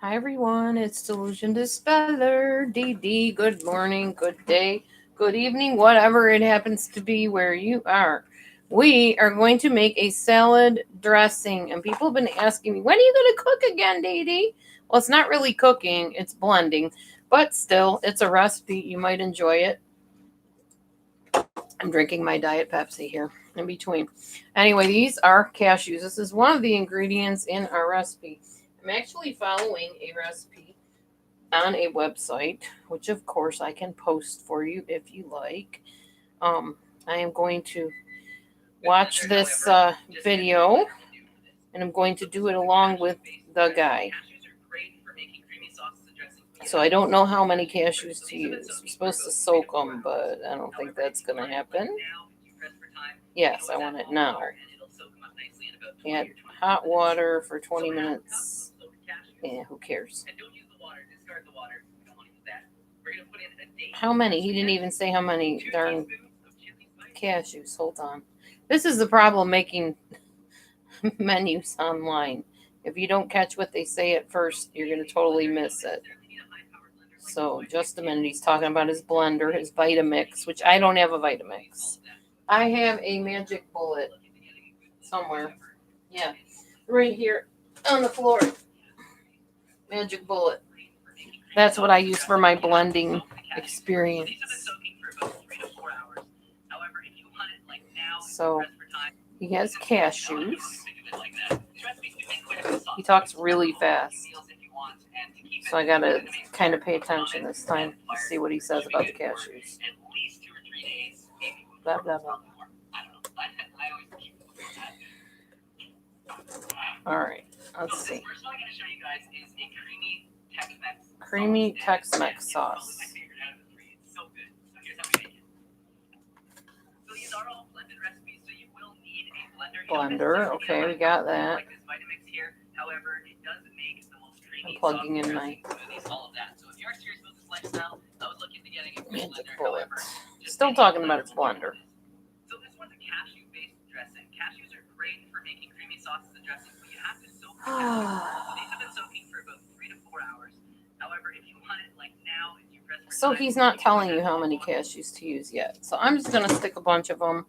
Hi everyone, it's Delusion Dispeller, DD. Good morning, good day, good evening, whatever it happens to be where you are. We are going to make a salad dressing, and people have been asking me, when are you going to cook again, DD? Well, it's not really cooking, it's blending, but still, it's a recipe. You might enjoy it. I'm drinking my Diet Pepsi here in between. Anyway, these are cashews. This is one of the ingredients in our recipe. I'm actually following a recipe on a website, which of course I can post for you if you like. I am going to watch this video, and I'm going to do it along with the guy. So I don't know how many cashews to use. I'm supposed to soak them, but I don't think that's going to happen. Yes, I want it now. Add hot water for 20 minutes. Yeah, who cares? How many? He didn't even say how many darn cashews. Hold on. This is the problem making menus online. If you don't catch what they say at first, you're going to totally miss it. So, just a minute. He's talking about his blender, his Vitamix, which I don't have a Vitamix. I have a Magic Bullet somewhere. Yeah, right here on the floor. Magic Bullet. That's what I use for my blending experience. So he has cashews. He talks really fast. So I gotta kind of pay attention this time to see what he says about the cashews. Blah, blah, blah. All right, let's see. Creamy Tex-Mex sauce. Blender, okay, we got that. I'm plugging in my Magic Bullet. Still talking about its blender. So he's not telling you how many cashews to use yet. So I'm just going to stick a bunch of them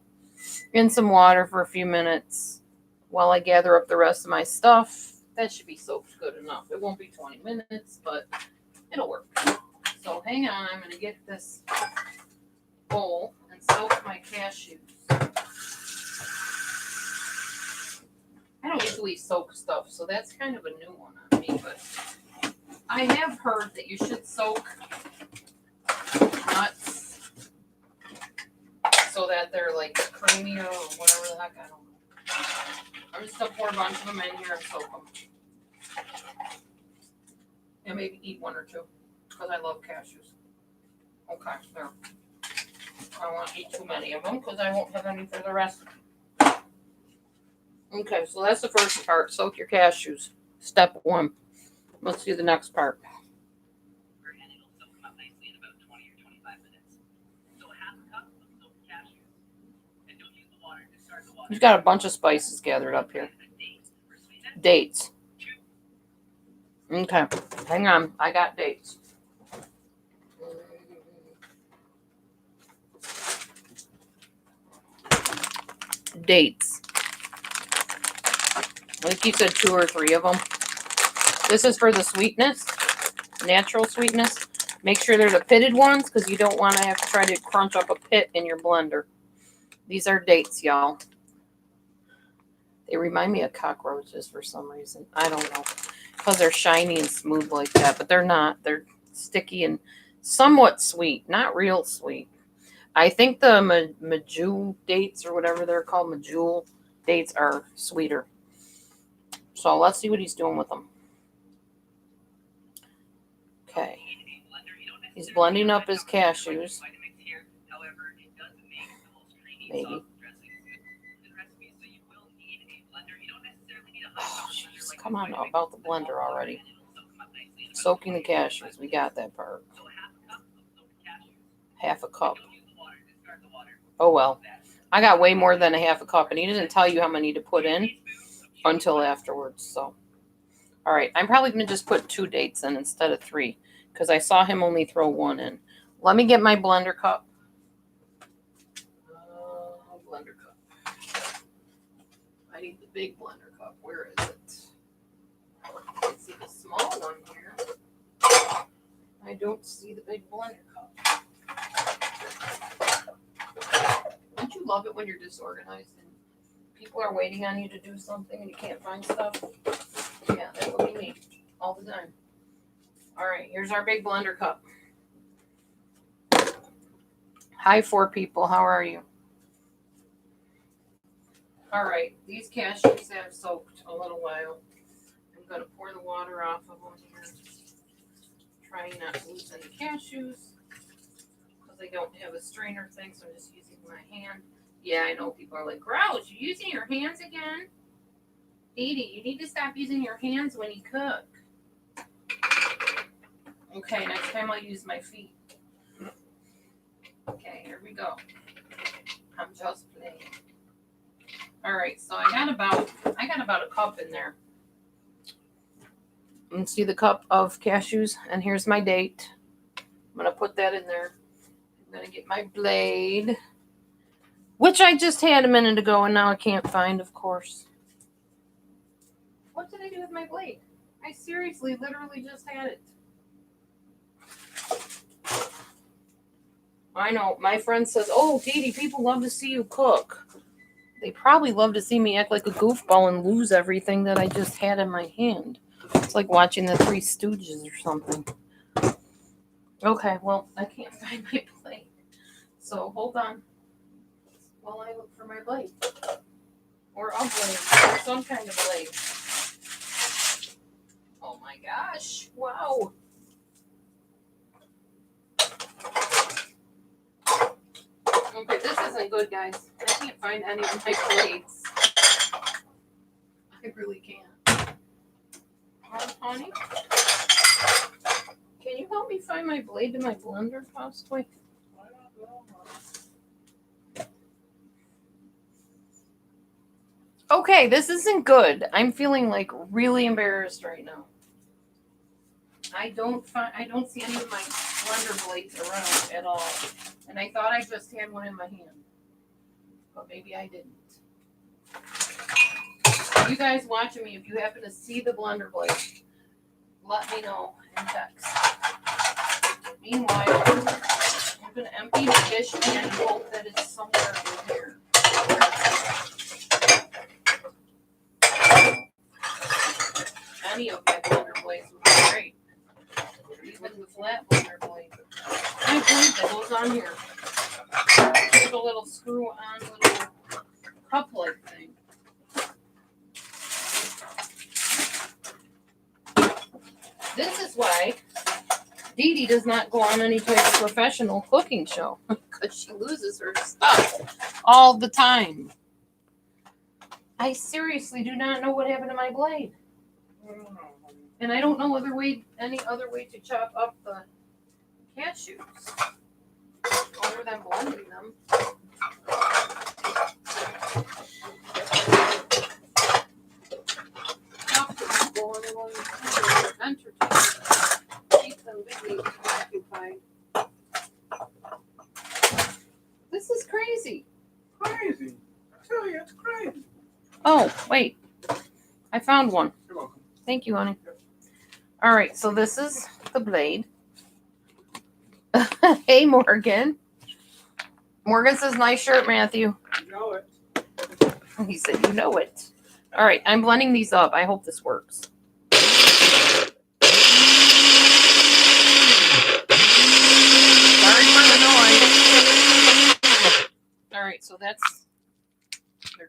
in some water for a few minutes while I gather up the rest of my stuff. That should be soaked good enough. It won't be 20 minutes, but it'll work. So hang on, I'm going to get this bowl and soak my cashews. I don't usually soak stuff, so that's kind of a new one on me, but I have heard that you should soak nuts so that they're like creamier or whatever the heck, I don't know. I'm just gonna pour a bunch of them in here and soak them. And maybe eat one or two, because I love cashews. Okay, there. I won't eat too many of them, because I won't have any for the rest. Okay, so that's the first part. Soak your cashews. Step 1. Let's do the next part. He's got a bunch of spices gathered up here. Dates. Okay, hang on. I got dates. Dates. I think you said 2 or 3 of them. This is for the sweetness, natural sweetness. Make sure they're the pitted ones, because you don't want to have to try to crunch up a pit in your blender. These are dates, y'all. They remind me of cockroaches for some reason. I don't know. Because they're shiny and smooth like that. But they're not. They're sticky and somewhat sweet. Not real sweet. I think the Majul dates, or whatever they're called, Majul dates, are sweeter. So let's see what he's doing with them. Okay. He's blending up his cashews. Maybe. Oh, geez. Come on about the blender already. Soaking the cashews. We got that part. Half a cup. Oh well. I got way more than a half a cup, and he doesn't tell you how many to put in until afterwards. So All right, I'm probably going to just put 2 dates in instead of 3 because I saw him only throw 1 in. Let me get my blender cup. Blender cup. I need the big blender cup. Where is it? I see the small one here. I don't see the big blender cup. Don't you love it when you're disorganized and people are waiting on you to do something and you can't find stuff? Yeah, that would be me all the time. All right, here's our big blender cup. Hi, 4 people. How are you? All right, these cashews have soaked a little while. I'm going to pour the water off of them here. Trying not to lose any cashews because I don't have a strainer thing, so I'm just using my hand. Yeah, I know people are like, gross, you're using your hands again? Dee Dee, you need to stop using your hands when you cook. Okay, next time I'll use my feet. Okay, here we go. I'm just playing. All right, so I got about a cup in there. You can see the cup of cashews, and here's my date. I'm gonna put that in there. I'm gonna get my blade, which I just had a minute ago, and now I can't find, of course. What did I do with my blade? I seriously, literally just had it. I know. My friend says, oh, Dee Dee, people love to see you cook. They probably love to see me act like a goofball and lose everything that I just had in my hand. It's like watching the Three Stooges or something. Okay, well, I can't find my blade. So hold on while I look for my blade. Or a blade. Or some kind of blade. Oh my gosh. Wow. Okay, this isn't good, guys. I can't find any of my blades. I really can't. Honey? Can you help me find my blade in my blender, possibly? Okay, this isn't good. I'm feeling like really embarrassed right now. I don't see any of my blender blades around at all. And I thought I just had one in my hand. But maybe I didn't. You guys watching me, if you happen to see the blender blade, let me know in text. Meanwhile, I'm going to empty the dish and hope that it's somewhere in here. Any of my blender blades would be great. Even the flat blender blade. I believe that goes on here. There's a little screw-on little cup-like thing. This is why Dee Dee does not go on any type of professional cooking show because she loses her stuff all the time. I seriously do not know what happened to my blade. And I don't know any other way to chop up the cashews other than blending them. Keep them busy occupied. This is crazy. Crazy. I tell you, it's crazy. Oh, wait. I found one. You're welcome. Thank you, honey. All right, so this is the blade. Hey, Morgan. Morgan says, nice shirt, Matthew. You know it. He said, you know it. All right, I'm blending these up. I hope this works. Sorry for the noise. All right, so they're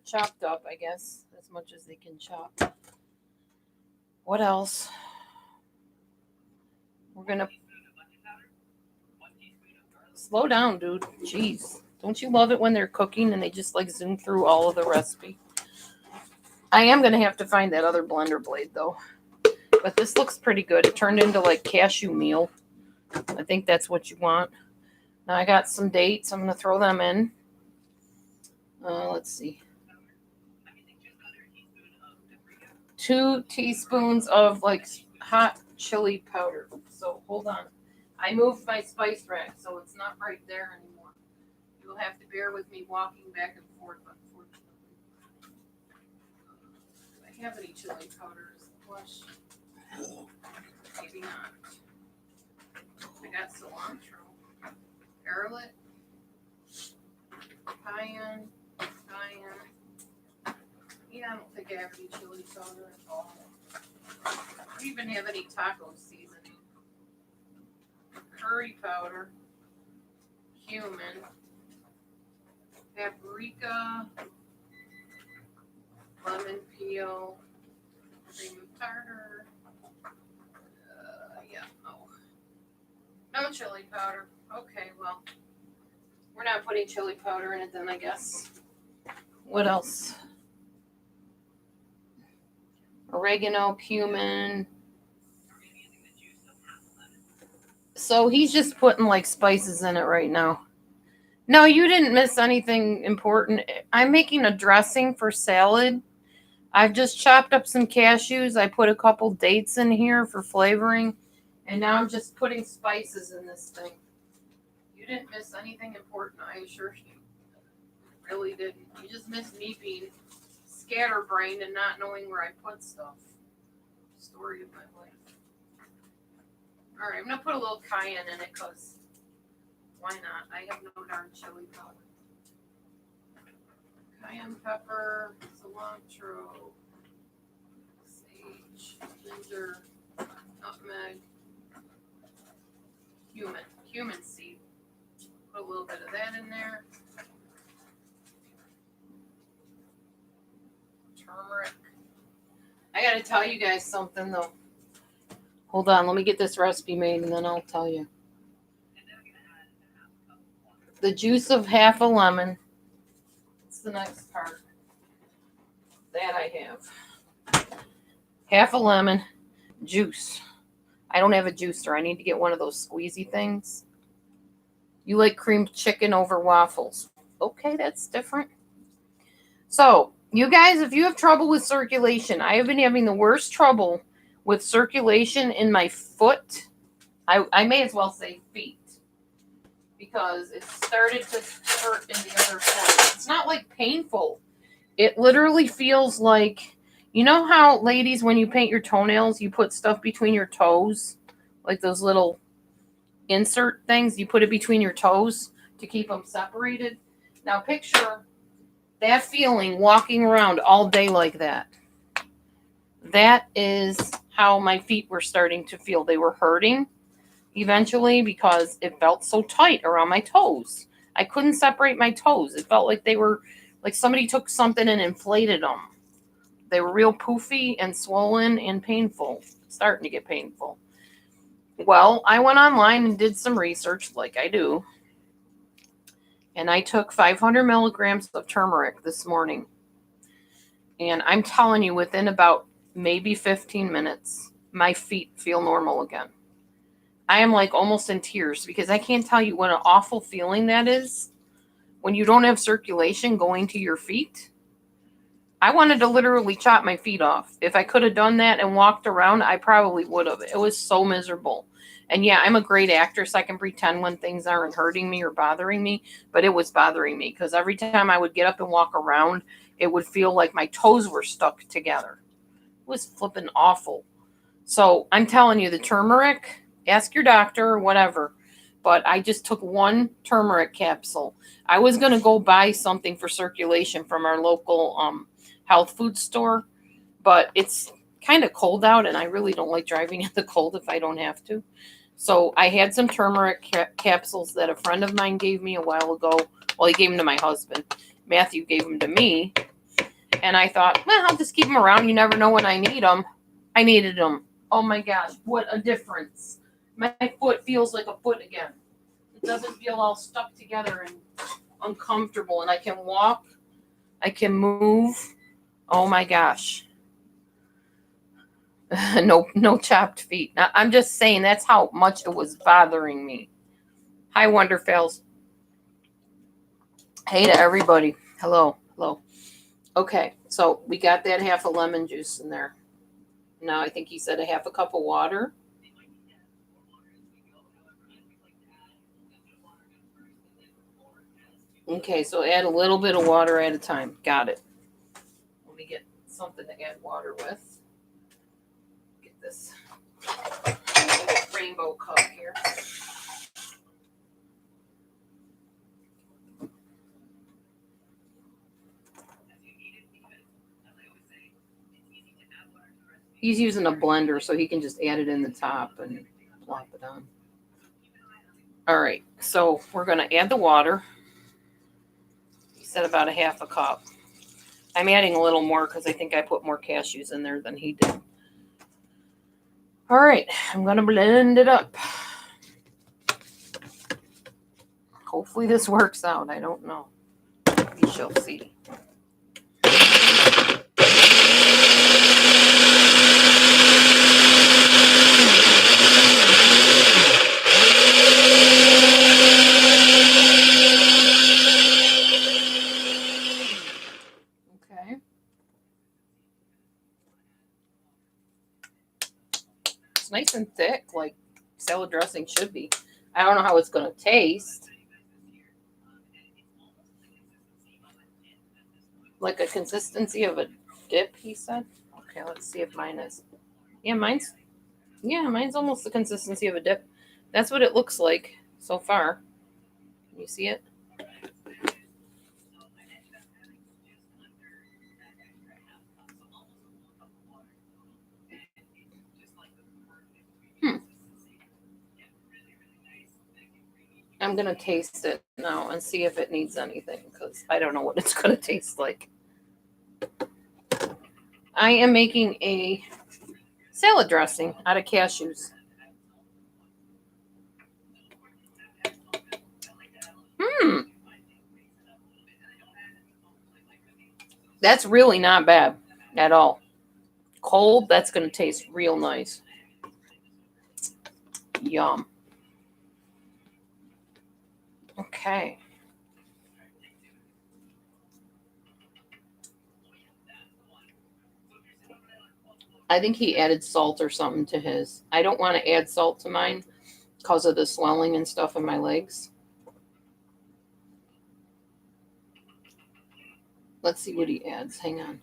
chopped up, I guess, as much as they can chop. What else? We're going to slow down, dude. Jeez. Don't you love it when they're cooking and they just like zoom through all of the recipe? I am going to have to find that other blender blade, though. But this looks pretty good. It turned into like cashew meal. I think that's what you want. Now I got some dates. I'm going to throw them in. Let's see. 2 teaspoons of like hot chili powder. So hold on. I moved my spice rack, so it's not right there anymore. You'll have to bear with me walking back and forth, unfortunately. Do I have any chili powder? Is the question. Maybe not. I got cilantro, garlic, cayenne. Yeah, I don't think I have any chili powder at all. I don't even have any taco seasoning. Curry powder, cumin, paprika, lemon peel, cream of tartar. Yeah, no chili powder. Okay, well, we're not putting chili powder in it then, I guess. What else? Oregano, cumin. So he's just putting like spices in it right now. No, you didn't miss anything important. I'm making a dressing for salad. I've just chopped up some cashews. I put a couple dates in here for flavoring. And now I'm just putting spices in this thing. You didn't miss anything important, I assure you. Really didn't. You just missed me being scatterbrained and not knowing where I put stuff. Story of my life. Alright, I'm going to put a little cayenne in it because why not? I have no darn chili powder. Cayenne pepper, cilantro, sage, ginger, nutmeg, cumin seed. Put a little bit of that in there. Turmeric. I gotta tell you guys something though. Hold on, let me get this recipe made and then I'll tell you. The juice of half a lemon. What's the next part? That I have. Half a lemon. Juice. I don't have a juicer. I need to get one of those squeezy things. You like creamed chicken over waffles. Okay, that's different. So, you guys, if you have trouble with circulation, I have been having the worst trouble with circulation in my foot. I may as well say feet. Because it started to hurt in the other foot. It's not like painful. It literally feels like, you know how ladies, when you paint your toenails, you put stuff between your toes? Like those little insert things, you put it between your toes to keep them separated. Now picture that feeling walking around all day like that. That is how my feet were starting to feel. They were hurting eventually because it felt so tight around my toes. I couldn't separate my toes. It felt like they were, like somebody took something and inflated them. They were real poofy and swollen and painful. Starting to get painful. Well, I went online and did some research like I do. And I took 500 milligrams of turmeric this morning. And I'm telling you, within about maybe 15 minutes, my feet feel normal again. I am like almost in tears because I can't tell you what an awful feeling that is when you don't have circulation going to your feet. I wanted to literally chop my feet off. If I could have done that and walked around, I probably would have. It was so miserable. And yeah, I'm a great actress. I can pretend when things aren't hurting me or bothering me, but it was bothering me because every time I would get up and walk around, it would feel like my toes were stuck together. It was flipping awful. So I'm telling you, the turmeric, ask your doctor or whatever, but I just took one turmeric capsule. I was going to go buy something for circulation from our local health food store, but it's kind of cold out and I really don't like driving in the cold if I don't have to. So I had some turmeric capsules that a friend of mine gave me a while ago. Well, he gave them to my husband. Matthew gave them to me. And I thought, well, I'll just keep them around. You never know when I need them. I needed them. Oh my gosh, what a difference. My foot feels like a foot again. It doesn't feel all stuck together and uncomfortable. And I can walk. I can move. Oh my gosh. No chopped feet. Now, I'm just saying that's how much it was bothering me. Hi, Wonderfels. Hey to everybody. Hello. Okay, so we got that half a lemon juice in there. Now I think he said a half a cup of water. Okay, so add a little bit of water at a time. Got it. Let me get something to add water with. Get this rainbow cup here. He's using a blender, so he can just add it in the top and plop it on. All right, so we're going to add the water. He said about a half a cup. I'm adding a little more because I think I put more cashews in there than he did. All right, I'm going to blend it up. Hopefully this works out. I don't know. We shall see. Okay. It's nice and thick, like salad dressing should be. I don't know how it's going to taste. Like a consistency of a dip, he said. Okay, let's see if mine is. Yeah, mine's almost the consistency of a dip. That's what it looks like so far. Can you see it? I'm going to taste it now and see if it needs anything because I don't know what it's going to taste like. I am making a salad dressing out of cashews. That's really not bad at all. Cold, that's going to taste real nice. Yum. Okay. I think he added salt or something to his. I don't want to add salt to mine because of the swelling and stuff in my legs. Let's see what he adds. Hang on.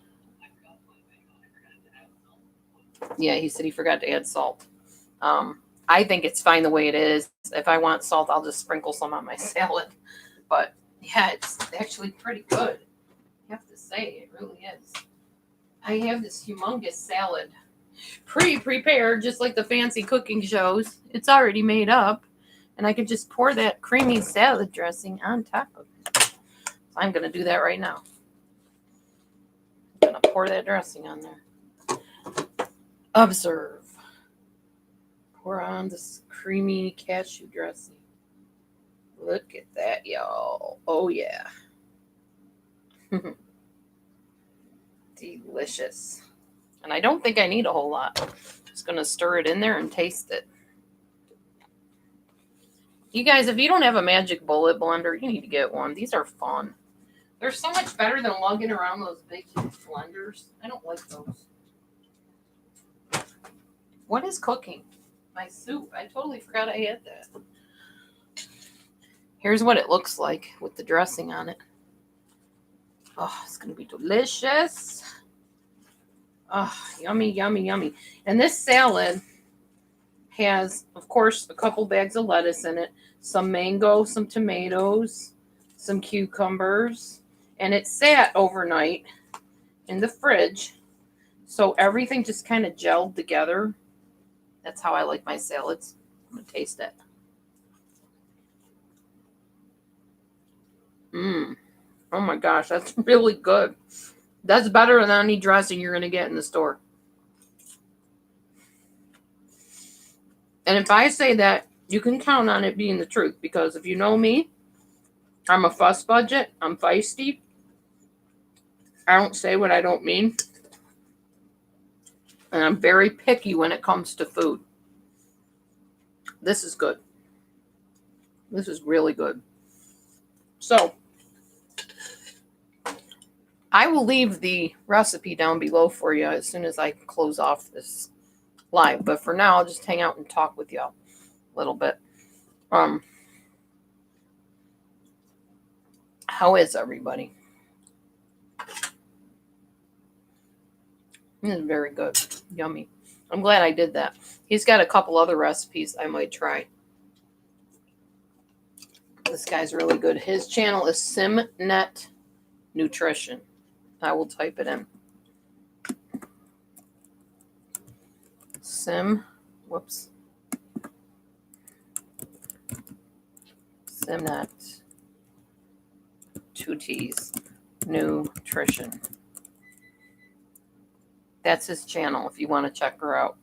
Yeah, he said he forgot to add salt. I think it's fine the way it is. If I want salt, I'll just sprinkle some on my salad. But yeah, it's actually pretty good. I have to say, it really is. I have this humongous salad pre-prepared, just like the fancy cooking shows. It's already made up, and I can just pour that creamy salad dressing on top of it. So I'm going to do that right now. I'm going to pour that dressing on there. Observe. Pour on this creamy cashew dressing. Look at that, y'all. Oh, yeah. Delicious. And I don't think I need a whole lot. Just going to stir it in there and taste it. You guys, if you don't have a magic bullet blender, you need to get one. These are fun. They're so much better than lugging around those big, huge blenders. I don't like those. What is cooking? My soup. I totally forgot I had that. Here's what it looks like with the dressing on it. Oh, it's going to be delicious. Oh, yummy, yummy, yummy. And this salad has, of course, a couple bags of lettuce in it, some mango, some tomatoes, some cucumbers, and it sat overnight in the fridge. So everything just kind of gelled together. That's how I like my salads. I'm going to taste it. Oh my gosh, that's really good. That's better than any dressing you're going to get in the store. And if I say that, you can count on it being the truth. Because if you know me, I'm a fuss budget. I'm feisty. I don't say what I don't mean. And I'm very picky when it comes to food. This is good. This is really good. So, I will leave the recipe down below for you as soon as I close off this live. But for now, I'll just hang out and talk with y'all a little bit. How is everybody? This is very good. Yummy. I'm glad I did that. He's got a couple other recipes I might try. This guy's really good. His channel is Simnett Nutrition. I will type it in. Simnett two T's Nutrition. That's his channel if you want to check her out.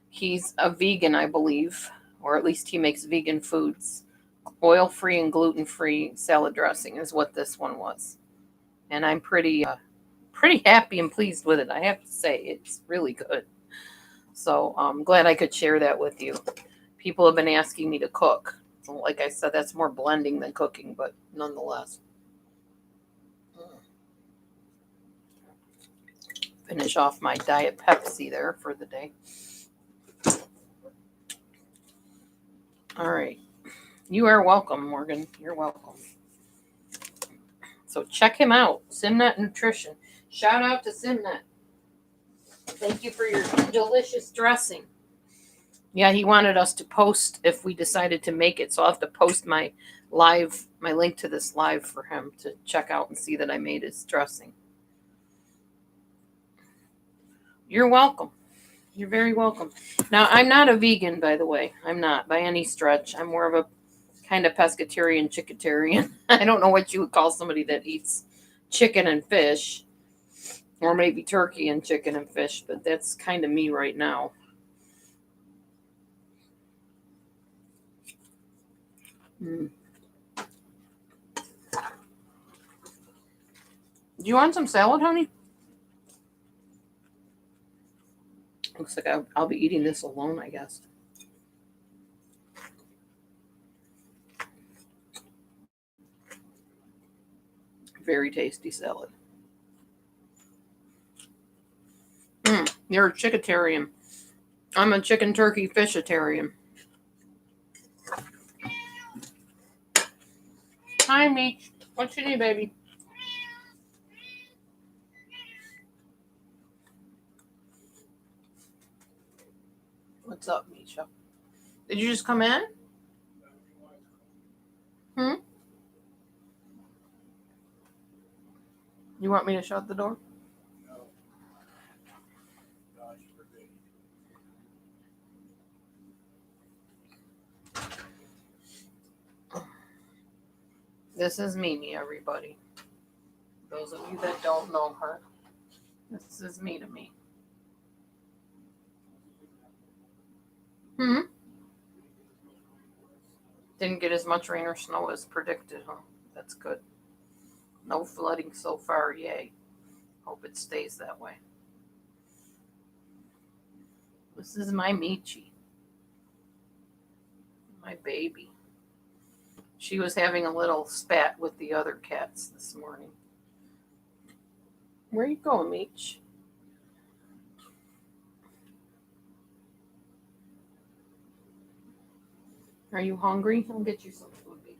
He's a vegan, I believe, or at least he makes vegan foods. Oil-free and gluten-free salad dressing is what this one was. And I'm pretty happy and pleased with it. I have to say, it's really good. So I'm glad I could share that with you. People have been asking me to cook. So like I said, that's more blending than cooking, but nonetheless. Finish off my Diet Pepsi there for the day. All right. You are welcome, Morgan. You're welcome. So check him out, Simnett Nutrition. Shout out to Simnett. Thank you for your delicious dressing. Yeah, he wanted us to post if we decided to make it. So I'll have to post my link to this live for him to check out and see that I made his dressing. You're welcome. You're very welcome. Now, I'm not a vegan, by the way. I'm not by any stretch. I'm more of a kind of pescatarian, chickatarian. I don't know what you would call somebody that eats chicken and fish, or maybe turkey and chicken and fish, but that's kind of me right now. Do you want some salad, honey? Looks like I'll be eating this alone, I guess. Very tasty salad. You're a chickatarian. I'm a chicken, turkey, fishitarian. Hi, Meech. What you need, baby? What's up, Misha? Did you just come in? You want me to shut the door? No. Gosh, forbid. This is Mimi, everybody. Those of you that don't know her, this is me to me. Didn't get as much rain or snow as predicted, huh? That's good. No flooding so far, yay. Hope it stays that way. This is my Michi. My baby. She was having a little spat with the other cats this morning. Where you going, Meech? Are you hungry? I'll get you some food, baby.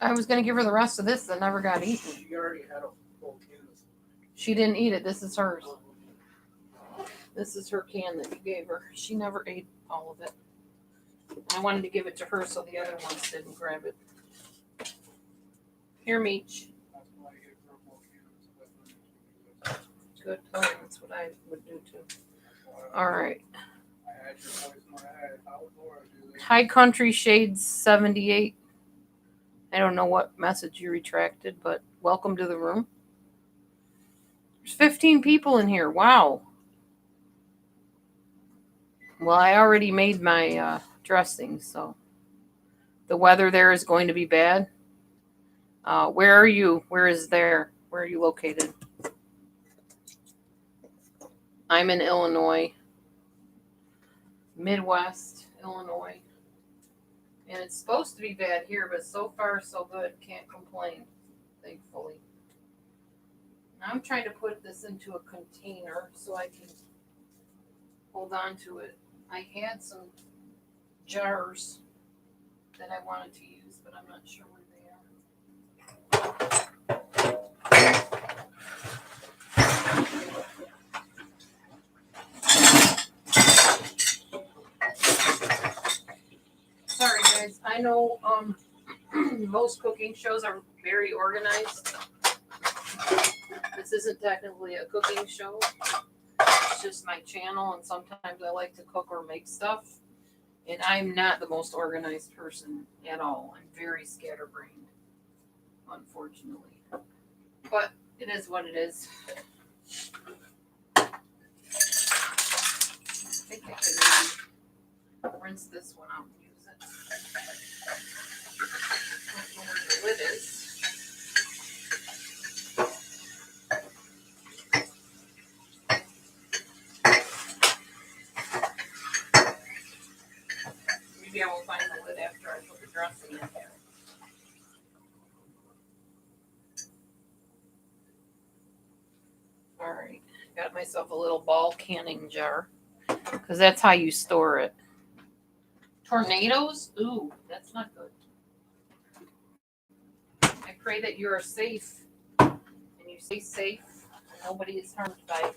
I was going to give her the rest of this that never got eaten. She already had a full can of. She didn't eat it. This is hers. This is her can that you gave her. She never ate all of it. I wanted to give it to her so the other ones didn't grab it. Here, Meech. Good. Oh, that's what I would do too. All right. High Country Shades 78. I don't know what message you retracted, but welcome to the room. There's 15 people in here. Wow. Well, I already made my dressing, so the weather there is going to be bad. Where are you? Where is there? Where are you located? I'm in Illinois. Midwest, Illinois. And it's supposed to be bad here, but so far so good. Can't complain, thankfully. Now I'm trying to put this into a container so I can hold on to it. I had some jars that I wanted to use, but I'm not sure where they are. Sorry guys, I know most cooking shows are very organized. This isn't technically a cooking show. It's just my channel, and sometimes I like to cook or make stuff. And I'm not the most organized person at all. I'm very scatterbrained, unfortunately. But it is what it is. I think I can maybe rinse this one out and use it. I don't know where the lid is. Maybe I will find the lid after I put the dressing in there. All right, got myself a little ball canning jar because that's how you store it. Tornadoes? Ooh, that's not good. I pray that you are safe and you stay safe and nobody is harmed by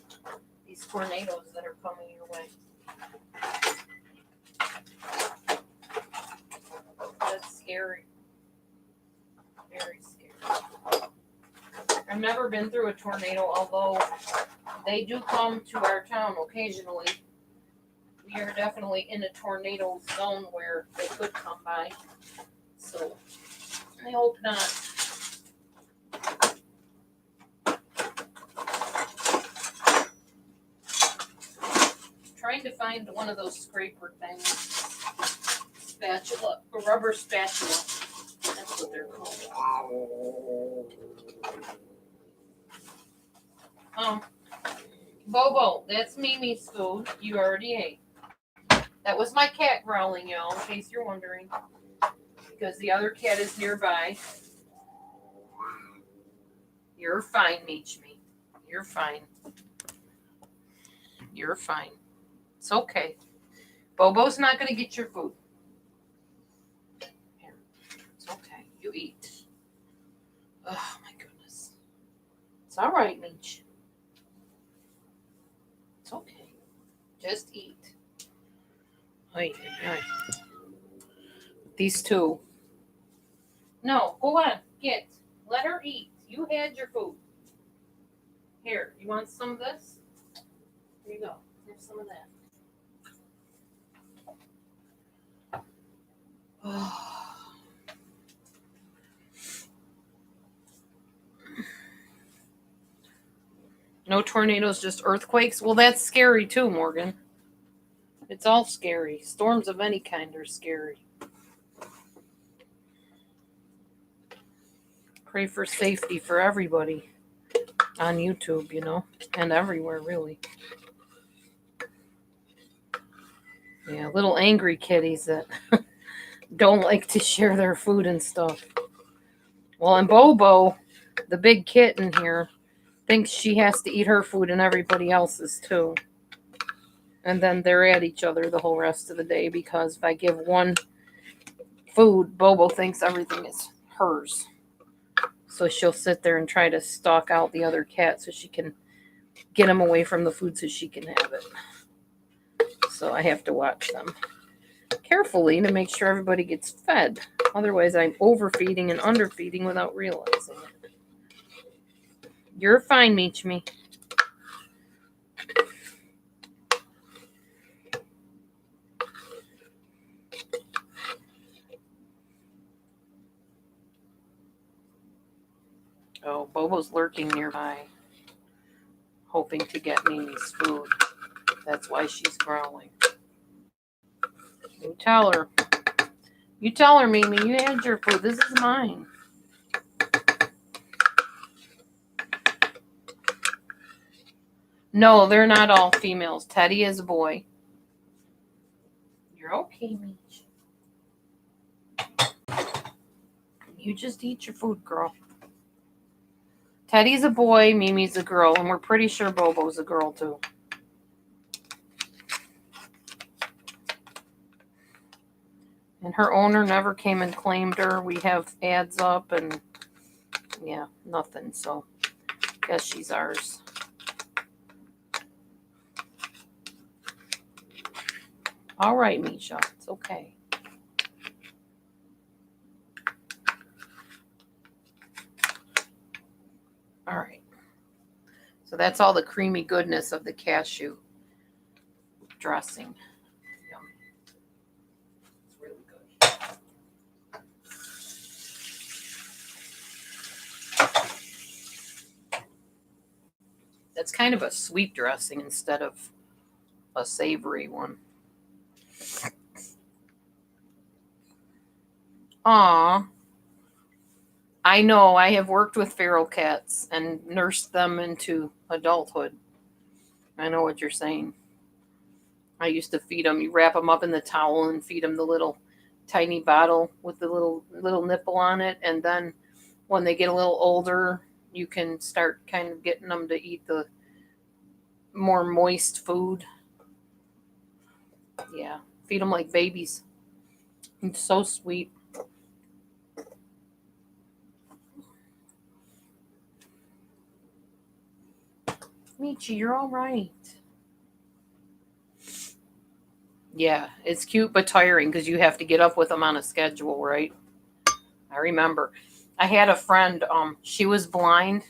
these tornadoes that are coming your way. That's scary. Very scary. I've never been through a tornado, although they do come to our town occasionally. We are definitely in a tornado zone where they could come by. So I hope not. Trying to find one of those scraper things. Spatula, a rubber spatula. That's what they're called. Bobo, that's Mimi's food. You already ate. That was my cat growling, y'all, in case you're wondering. Because the other cat is nearby. You're fine, Meechme. You're fine. You're fine. It's okay. Bobo's not going to get your food. Here. It's okay. You eat. Oh, my goodness. It's all right, Meech. It's okay. Just eat. Oy, oy, oy. These two. No, go on. Get. Let her eat. You had your food. Here, you want some of this? Here you go. Have some of that. No tornadoes, just earthquakes? Well, that's scary too, Morgan. It's all scary. Storms of any kind are scary. Pray for safety for everybody on YouTube, you know, and everywhere, really. Yeah, little angry kitties that don't like to share their food and stuff. Well, and Bobo, the big kitten here, thinks she has to eat her food and everybody else's too. And then they're at each other the whole rest of the day because if I give one food, Bobo thinks everything is hers. So she'll sit there and try to stalk out the other cat so she can get him away from the food so she can have it. So I have to watch them carefully to make sure everybody gets fed. Otherwise, I'm overfeeding and underfeeding without realizing it. You're fine, Meechme. Oh, Bobo's lurking nearby, hoping to get Mimi's food. That's why she's growling. You tell her. You tell her, Mimi, you had your food. This is mine. No, they're not all females. Teddy is a boy. Okay, Meech. You just eat your food, girl. Teddy's a boy, Mimi's a girl, and we're pretty sure Bobo's a girl too. And her owner never came and claimed her. We have ads up and yeah, nothing. So guess she's ours. All right, Misha. It's okay. All right. So that's all the creamy goodness of the cashew dressing. Yum. It's really good. That's kind of a sweet dressing instead of a savory one. Aw. I know. I have worked with feral cats and nursed them into adulthood. I know what you're saying. I used to feed them. You wrap them up in the towel and feed them the little tiny bottle with the little nipple on it, and then when they get a little older, you can start kind of getting them to eat the more moist food. Yeah, feed them like babies. It's so sweet. Michi, you're all right. Yeah, it's cute but tiring because you have to get up with them on a schedule, right? I remember. I had a friend, she was blind.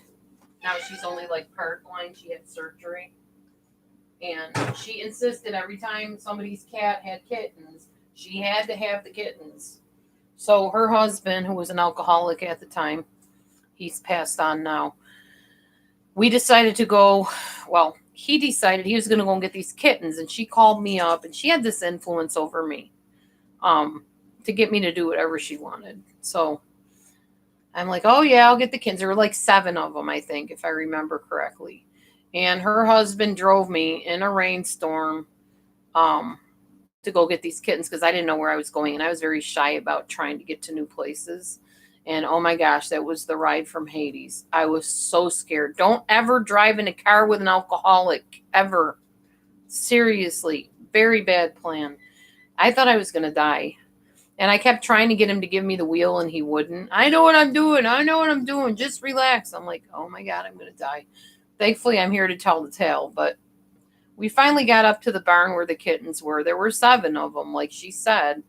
Now she's only like part blind. She had surgery. And she insisted every time somebody's cat had kittens, she had to have the kittens. So her husband, who was an alcoholic at the time, he's passed on now. We decided to go, well, he decided he was going to go and get these kittens. And she called me up and she had this influence over me to get me to do whatever she wanted. So I'm like, oh, yeah, I'll get the kittens. There were like 7 of them, I think, if I remember correctly. And her husband drove me in a rainstorm to go get these kittens because I didn't know where I was going. And I was very shy about trying to get to new places. And oh my gosh, that was the ride from Hades. I was so scared. Don't ever drive in a car with an alcoholic, ever. Seriously, very bad plan. I thought I was going to die. And I kept trying to get him to give me the wheel, and he wouldn't. I know what I'm doing. I know what I'm doing. Just relax. I'm like, oh my God, I'm going to die. Thankfully, I'm here to tell the tale. But we finally got up to the barn where the kittens were. There were 7 of them, like she said.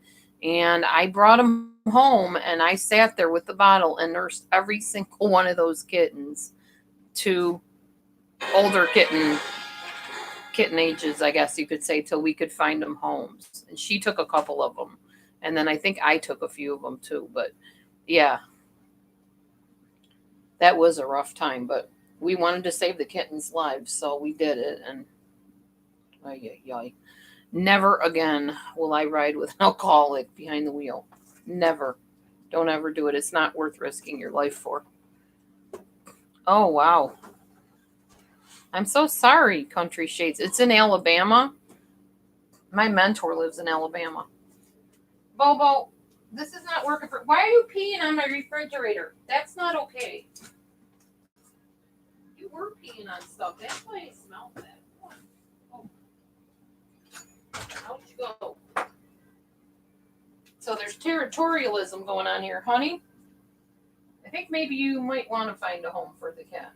And I brought them home, and I sat there with the bottle and nursed every single one of those kittens to older kitten ages, I guess you could say, till we could find them homes. And she took a couple of them. And then I think I took a few of them too. But yeah, that was a rough time. But we wanted to save the kittens' lives, so we did it. And never again will I ride with an alcoholic behind the wheel. Never. Don't ever do it. It's not worth risking your life for. Oh, wow. I'm so sorry, Country Shades. It's in Alabama. My mentor lives in Alabama. Bobo, this is not working for... Why are you peeing on my refrigerator? That's not okay. You were peeing on stuff. That's why it smelled bad. Oh. Out you go. So there's territorialism going on here, honey. I think maybe you might want to find a home for the cat.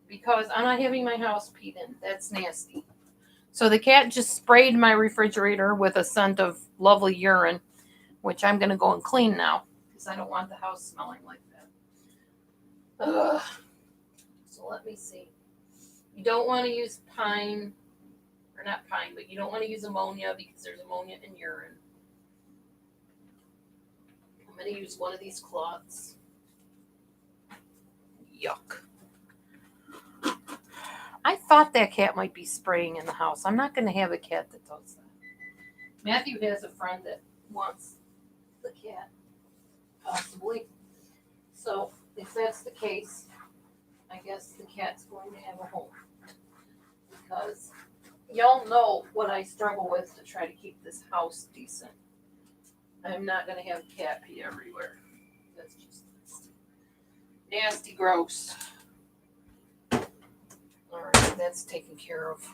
Because I'm not having my house peed in. That's nasty. So the cat just sprayed my refrigerator with a scent of lovely urine, which I'm going to go and clean now because I don't want the house smelling like that. Ugh. So let me see. You don't want to use pine, or not pine, but you don't want to use ammonia because there's ammonia in urine. I'm going to use one of these cloths. Yuck. I thought that cat might be spraying in the house. I'm not going to have a cat that does that. Matthew has a friend that wants the cat, possibly. So if that's the case, I guess the cat's going to have a home. Because Y'all know what I struggle with to try to keep this house decent. I'm not going to have cat pee everywhere. That's just nasty, gross. Alright, that's taken care of.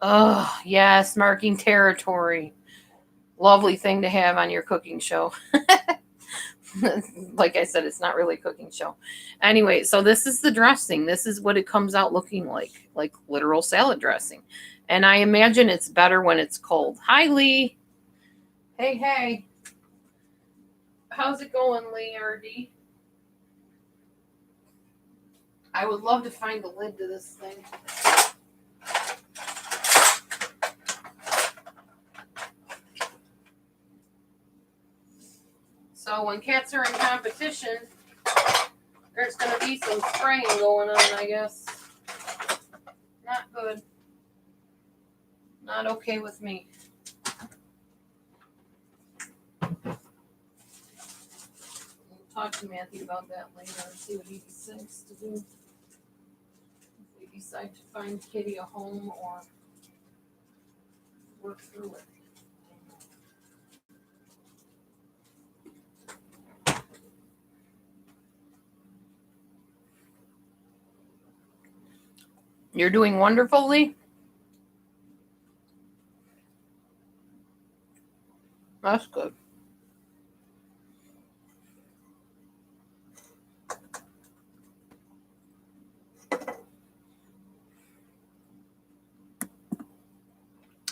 Oh, yes, marking territory. Lovely thing to have on your cooking show. Like I said, it's not really a cooking show. Anyway, so this is the dressing. This is what it comes out looking like literal salad dressing. And I imagine it's better when it's cold. Hi, Lee. Hey, hey. How's it going, Lee RD? I would love to find the lid to this thing. So when cats are in competition, there's going to be some spraying going on, I guess. Not good. Not okay with me. We'll talk to Matthew about that later and see what he decides to do. If we decide to find Kitty a home or work through it. You're doing wonderfully. That's good.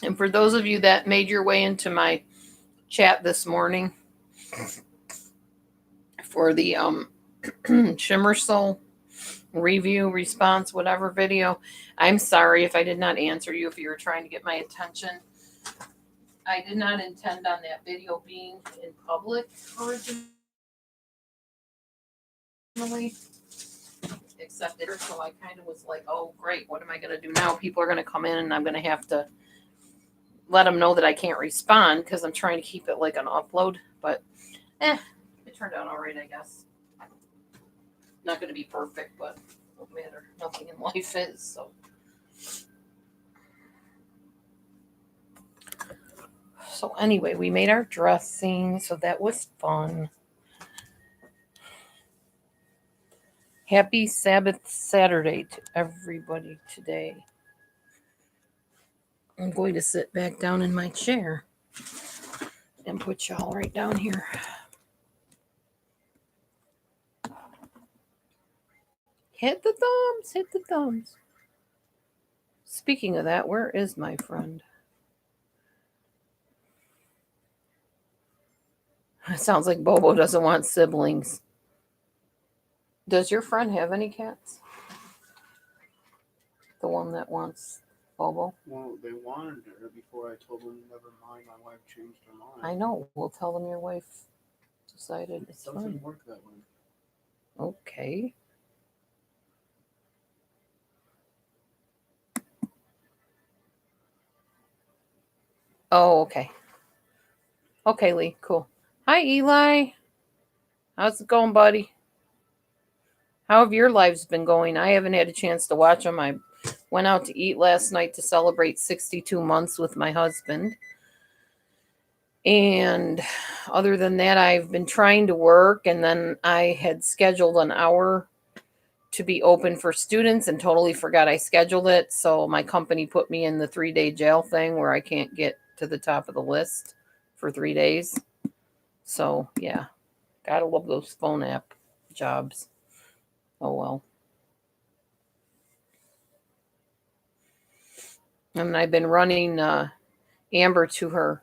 And for those of you that made your way into my chat this morning for the Shimmer Soul review, response, whatever video, I'm sorry if I did not answer you if you were trying to get my attention. I did not intend on that video being in public originally. Accepted her, so I kind of was like, oh great, what am I going to do now? People are going to come in and I'm going to have to let them know that I can't respond because I'm trying to keep it like an upload, but it turned out all right, I guess. Not going to be perfect, but no matter, nothing in life is. So anyway, we made our dressing, so that was fun. Happy Sabbath Saturday to everybody today. I'm going to sit back down in my chair and put y'all right down here. Hit the thumbs, hit the thumbs. Speaking of that, where is my friend? It sounds like Bobo doesn't want siblings. Does your friend have any cats? The one that wants Bobo? Well, they wanted her before I told them never mind. My wife changed her mind. I know. We'll tell them your wife decided it's It doesn't fine. work that way. Okay. Oh, okay. Okay, Lee. Cool. Hi, Eli. How's it going, buddy? How have your lives been going? I haven't had a chance to watch them. I went out to eat last night to celebrate 62 months with my husband. And other than that, I've been trying to work, and then I had scheduled an hour to be open for students and totally forgot I scheduled it. So my company put me in the 3-day jail thing where I can't get to the top of the list for 3 days. So yeah, gotta love those phone app jobs. Oh well. And I've been running Amber to her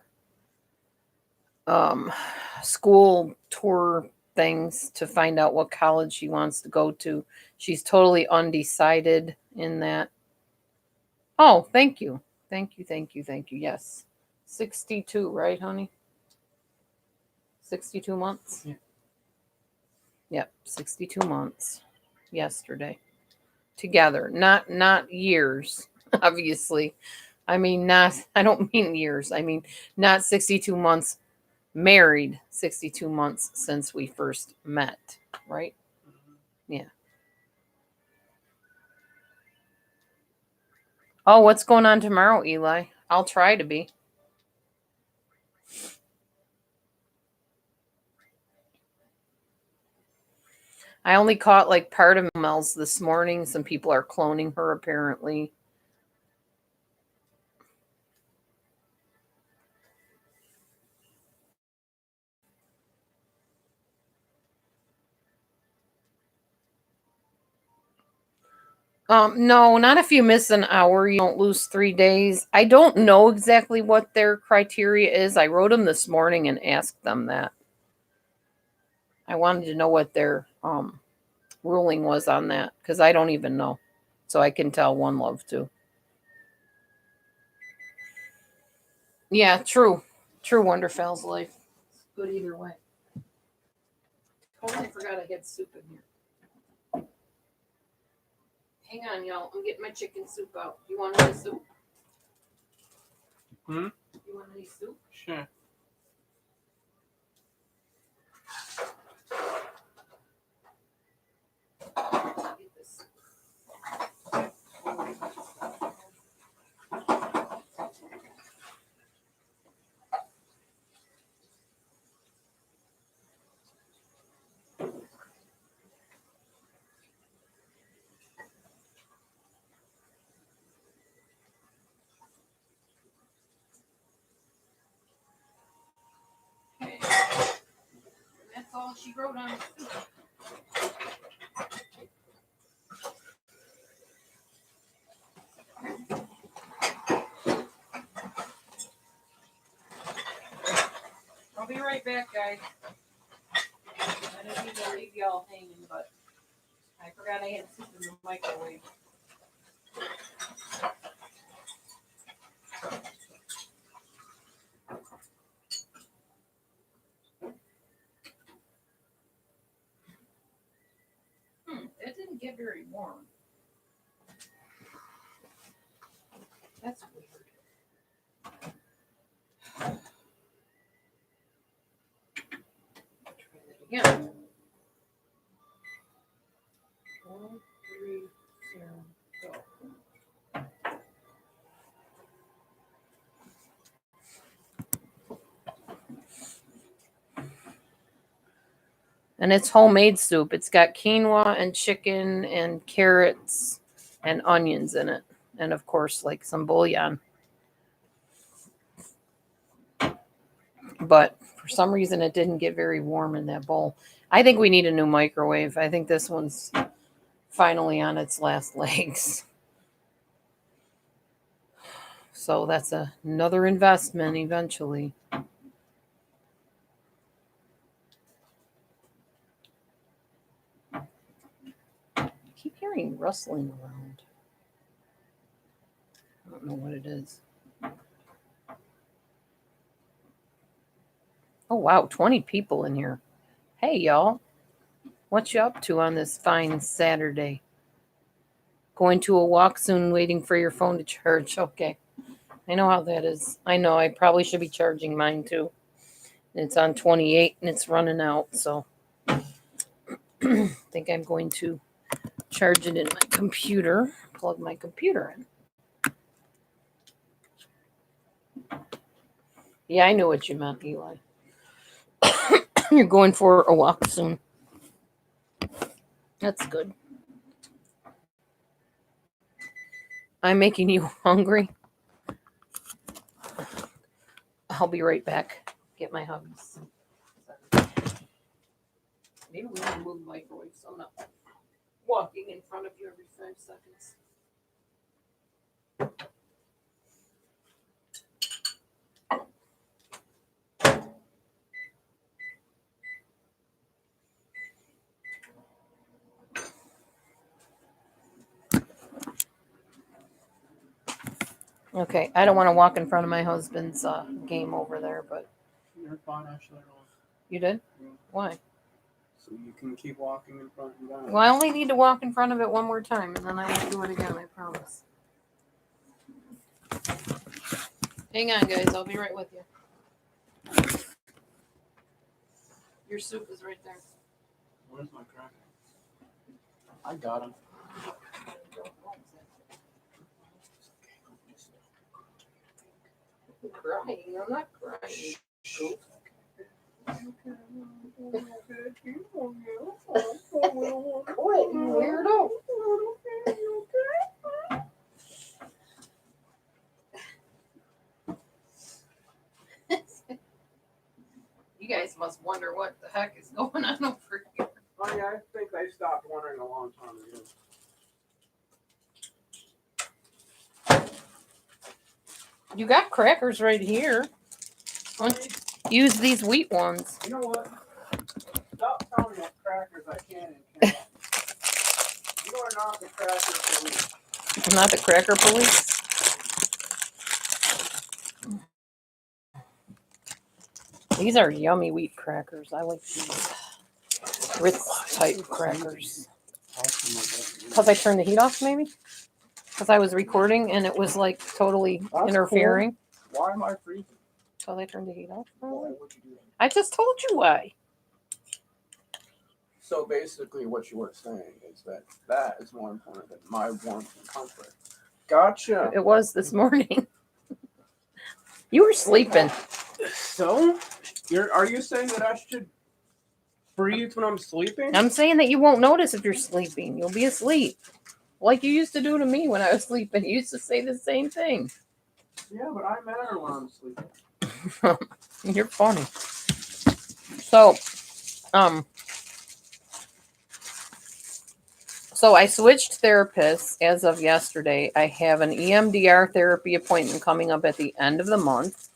school tour things to find out what college she wants to go to. She's totally undecided in that. Oh, thank you. Thank you, thank you, thank you. Yes. 62, right, honey? 62 months? Yeah. Yep, 62 months yesterday. Together. Not years, obviously. I don't mean years. I mean not 62 months married, 62 months since we first met, right? Yeah. Oh, what's going on tomorrow, Eli? I'll try to be. I only caught like part of Mel's this morning. Some people are cloning her apparently. No, not if you miss an hour, you don't lose 3 days. I don't know exactly what their criteria is. I wrote them this morning and asked them that. I wanted to know what their ruling was on that because I don't even know. So I can tell One Love too. Yeah, true. True Wonderfell's life. Good either way. Totally forgot I had soup in here. Hang on, y'all. I'm getting my chicken soup out. You want any soup? Hmm? You want any soup? Sure. Get this. Okay. That's all she wrote on the soup. I'll be right back, guys. I didn't mean to leave y'all hanging, but I forgot I had soup in the microwave. It didn't get very warm. That's weird. Try that again. 1, 3, 0, go. And it's homemade soup. It's got quinoa and chicken and carrots and onions in it. And of course, like some bouillon. But for some reason, it didn't get very warm in that bowl. I think we need a new microwave. I think this one's finally on its last legs. So that's another investment eventually. I keep hearing rustling around. I don't know what it is. Oh, wow, 20 people in here. Hey, y'all. What you up to on this fine Saturday? Going to a walk soon, waiting for your phone to charge. Okay. I know how that is. I know I probably should be charging mine too. It's on 28 and it's running out. So I think I'm going to charge it in my computer, plug my computer in. Yeah, I knew what you meant, Eli. You're going for a walk soon. That's good. I'm making you hungry. I'll be right back. Get my hubbies. Maybe we need to move the microwave so I'm not walking in front of you every 5 seconds. Okay, I don't want to walk in front of my husband's game over there, but You're fine, actually. you did? Yeah. Why? So you can keep walking in front and down. Well, I only need to walk in front of it one more time, and then I won't do it again, I promise. Hang on, guys. I'll be right with you. Your soup is right there. Where's my cracker? I got him. I'm crying. I'm not crying. Quit, you weirdo. You guys must wonder what the heck is going on over here. Oh yeah, I think I stopped wondering a long time ago. You got crackers right here. Why don't you use these wheat ones? You know what? Stop telling me what crackers I can and can't. You are not the cracker police. I'm not the cracker police. These are yummy wheat crackers. I like these Ritz type crackers. Because I turned the heat off, maybe? Because I was recording and it was like totally interfering. Cool. Why am I freezing? Because I turned the heat off. Why would you do that? I just told you why. So basically what you were saying is that is more important than my warmth and comfort. Gotcha. It was this morning. You were sleeping. So? Are you saying that I should breathe when I'm sleeping? I'm saying that you won't notice if you're sleeping. You'll be asleep. Like you used to do to me when I was sleeping. You used to say the same thing. Yeah, but I'm better when I'm sleeping. You're funny. So I switched therapists as of yesterday. I have an EMDR therapy appointment coming up at the end of the month.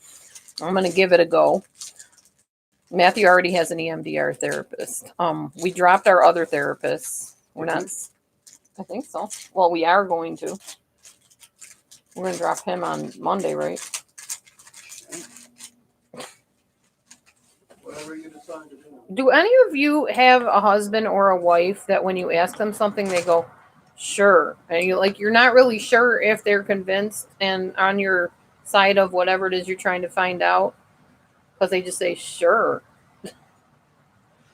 I'm going to give it a go. Matthew already has an EMDR therapist. We dropped our other therapists. We're not, I think so. Well, we are going to. We're going to drop him on Monday, right? Whatever you decide to do. Do any of you have a husband or a wife that when you ask them something, they go, sure. And you're not really sure if they're convinced and on your side of whatever it is you're trying to find out? Because they just say, sure.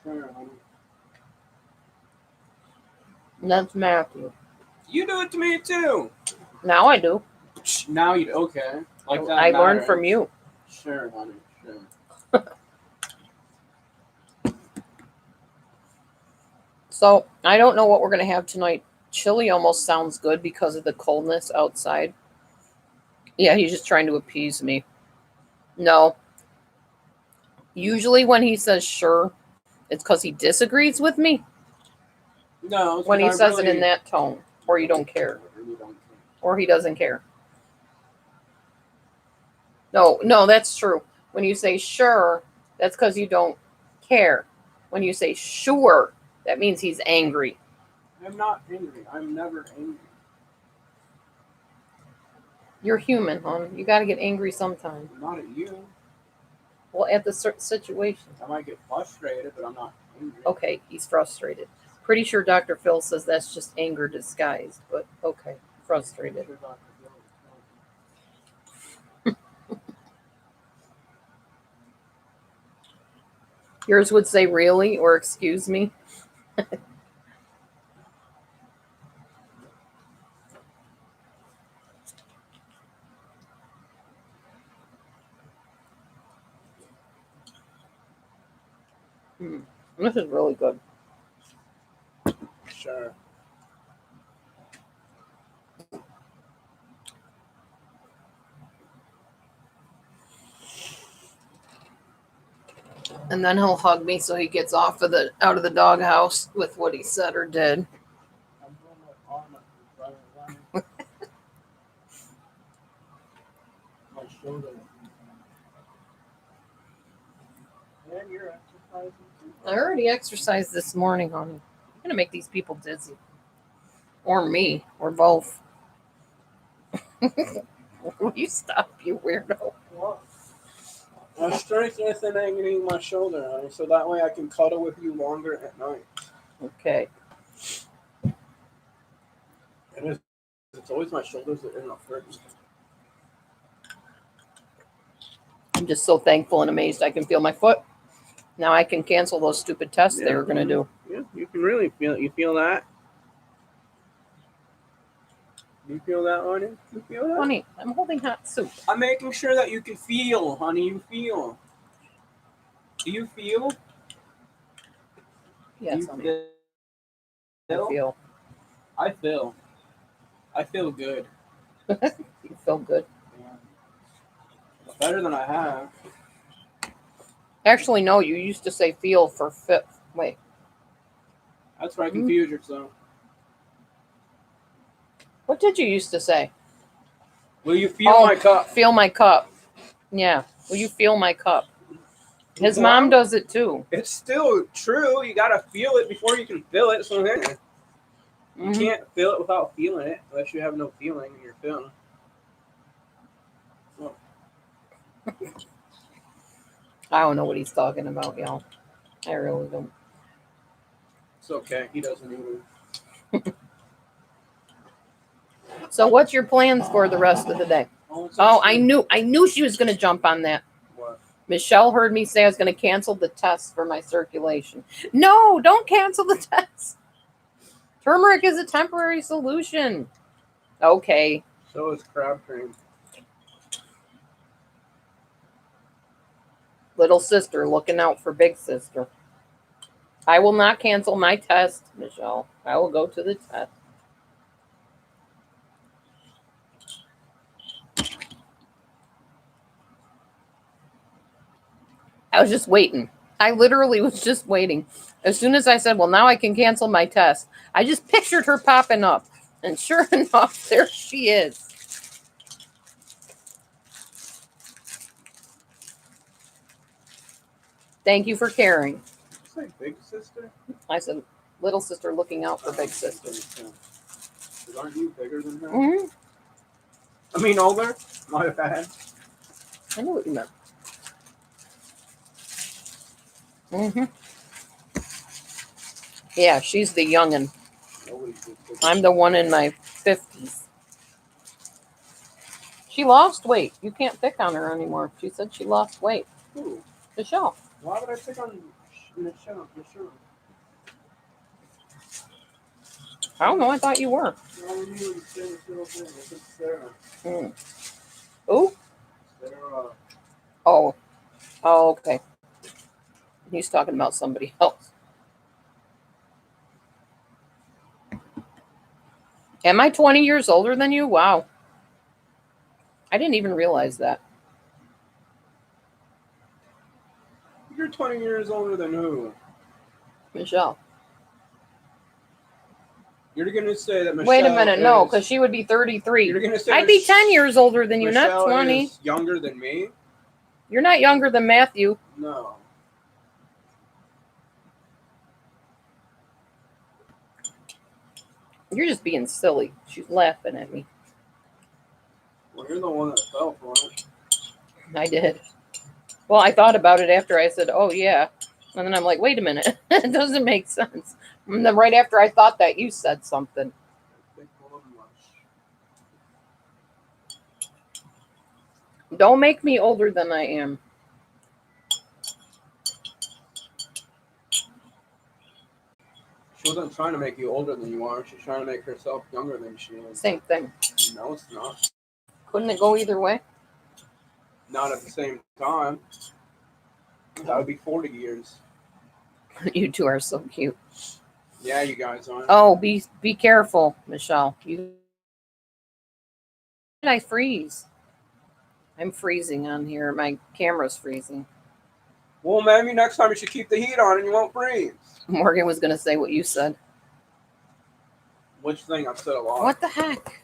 Sure, honey. And that's Matthew. You do it to me too. Now I do. Now you okay? Like that. I learned from you. Sure, honey. Sure. So I don't know what we're going to have tonight. Chili almost sounds good because of the coldness outside. Yeah, he's just trying to appease me. No. Usually when he says sure, it's because he disagrees with me. No. When he says it in that tone, or you don't care, Really don't care. or he doesn't care. No, that's true. When you say sure, that's because you don't care. When you say sure, that means he's angry. I'm not angry. I'm never angry. You're human, hon. You got to get angry sometime. I'm not at you. Well, at the certain situation. I might get frustrated, but I'm not angry. Okay, he's frustrated. Pretty sure Dr. Phil says that's just anger disguised, but okay, frustrated. Yours would say really or excuse me. This is really good. Sure. And then he'll hug me so he gets out of the doghouse with what he said or did. I'm doing my arm up. My shoulder. And you're exercising too. I already exercised this morning, honey. I'm going to make these people dizzy. Or me. Or both. Will you stop, you weirdo? What? I'm strengthening my shoulder, honey, so that way I can cuddle with you longer at night. Okay. It's always my shoulders that end up first. I'm just so thankful and amazed I can feel my foot. Now I can cancel those stupid tests they were going to do. Yeah, you can really feel it. You feel that? You feel that, honey? You feel that? Honey, I'm holding hot soup. I'm making sure that you can feel, honey. You feel. Do you feel? Yes, you honey. I feel. I feel. I feel good. You feel good. Yeah. Better than I have. Actually, no, you used to say feel for fit. Wait. That's right. Confuse yourself. What did you used to say? Will you feel my cup? Feel my cup. Yeah. Will you feel my cup? His Well, mom does it too. It's still true. You gotta feel it before you can feel it. So then you can't feel it without feeling it, unless you have no feeling in your feeling. Well, I don't know what he's talking about, y'all. I really don't. it's okay. He doesn't either. So what's your plans for the rest of the day? Oh, I knew she was going to jump on that. What? Michelle heard me say I was going to cancel the test for my circulation. No, don't cancel the test. Turmeric is a temporary solution. Okay. So is crab cream. Little sister looking out for big sister. I will not cancel my test, Michelle. I will go to the test. I was just waiting. I literally was just waiting. As soon as I said, well, now I can cancel my test, I just pictured her popping up. And sure enough, there she is. Thank you for caring. Did you say big sister? I said, little sister looking out for big sister. Aren't you bigger than her? Mm-hmm. I mean, older? My bad. I knew what you meant. Mm-hmm. Yeah, she's the youngin'. I'm the one in my 50s. She lost weight. You can't pick on her anymore. She said she lost weight. Who? Michelle. Why would I pick on Michelle? I don't know. I thought you were. Mm. Who? Sarah. Oh. Oh, okay. He's talking about somebody else. Am I 20 years older than you? Wow. I didn't even realize that. You're 20 years older than who? Michelle. You're going to say that Michelle Wait a minute. No, because she would be 33. You're going to say I'd be 10 years older than you, Michelle not 20. is younger than me? You're not younger than Matthew. No. You're just being silly. She's laughing at me. Well, you're the one that fell for it. I did. Well, I thought about it after I said, oh, yeah. And then I'm like, wait a minute. It doesn't make sense. And then right after I thought that, you said something. Don't make me older than I am. She wasn't trying to make you older than you are. She's trying to make herself younger than she is. Same thing. No, it's not. Couldn't it go either way? Not at the same time. That would be 40 years. You two are so cute. Yeah, you guys are. Oh, be careful, Michelle. I freeze. I'm freezing on here. My camera's freezing. Well, maybe next time you should keep the heat on and you won't freeze. Morgan was going to say what you said. Which thing? I've said a lot. What the heck?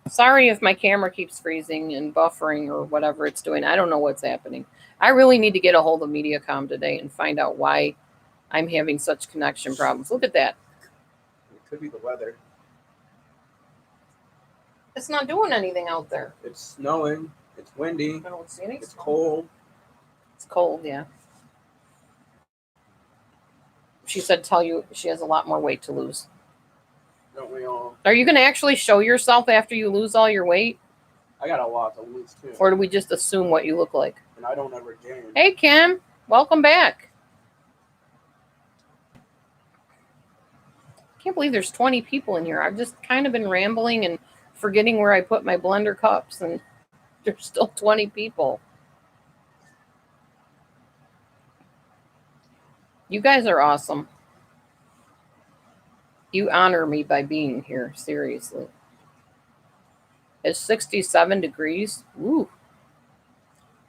Sorry if my camera keeps freezing and buffering or whatever it's doing. I don't know what's happening. I really need to get a hold of Mediacom today and find out why I'm having such connection problems. Look at that. It could be the weather. It's not doing anything out there. It's snowing. It's windy. I don't see any. It's cold. It's cold, yeah. She said tell you she has a lot more weight to lose. Don't we all? Are you going to actually show yourself after you lose all your weight? I got a lot to lose, too. Or do we just assume what you look like? And I don't ever gain. Hey, Kim. Welcome back. Can't believe there's 20 people in here. I've just kind of been rambling and forgetting where I put my blender cups, and there's still 20 people. You guys are awesome. You honor me by being here, seriously. It's 67 degrees. Ooh,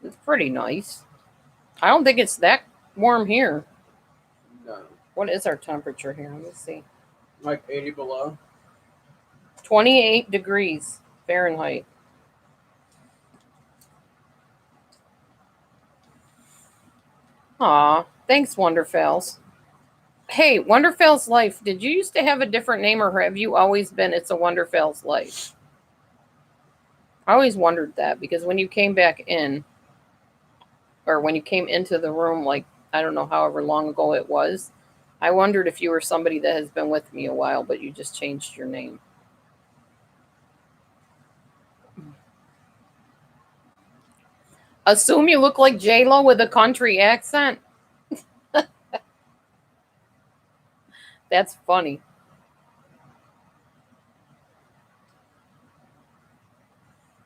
it's pretty nice. I don't think it's that warm here. No. What is our temperature here? Let me see. Like 80 below. 28 degrees Fahrenheit. Aw, thanks, Wonderfels. Hey, Wonderfels Life, did you used to have a different name, or have you always been It's a Wonderfels Life? I always wondered that, because when you came back in, or when you came into the room, like, I don't know, however long ago it was, I wondered if you were somebody that has been with me a while, but you just changed your name. Assume you look like J-Lo with a country accent? That's funny.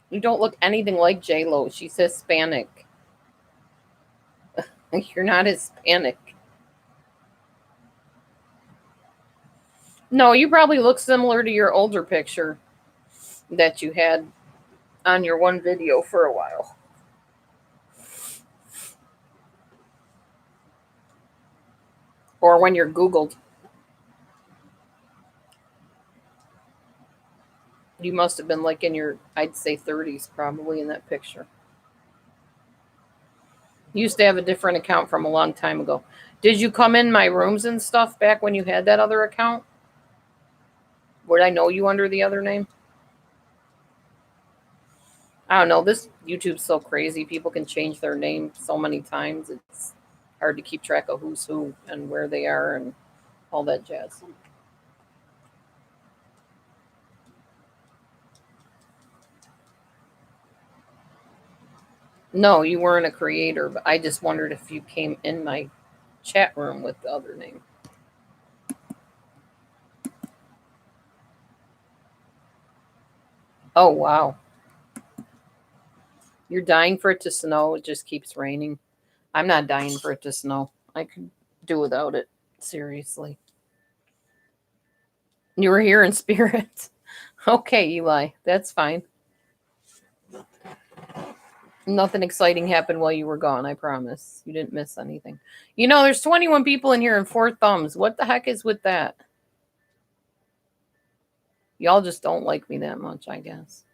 You don't look anything like J-Lo. She's Hispanic. You're not Hispanic. No, you probably look similar to your older picture that you had on your one video for a while. Or when you're Googled. You must have been like in your, I'd say 30s probably in that picture. You used to have a different account from a long time ago. Did you come in my rooms and stuff back when you had that other account? Would I know you under the other name? I don't know. This YouTube's so crazy. People can change their name so many times. It's hard to keep track of who's who and where they are and all that jazz. No, you weren't a creator, but I just wondered if you came in my chat room with the other name. Oh, wow. You're dying for it to snow. It just keeps raining. I'm not dying for it to snow. I could do without it. Seriously. You were here in spirit. Okay, Eli. That's fine. Nothing exciting happened while you were gone, I promise. You didn't miss anything. You know, there's 21 people in here and 4 thumbs. What the heck is with that? Y'all just don't like me that much, I guess.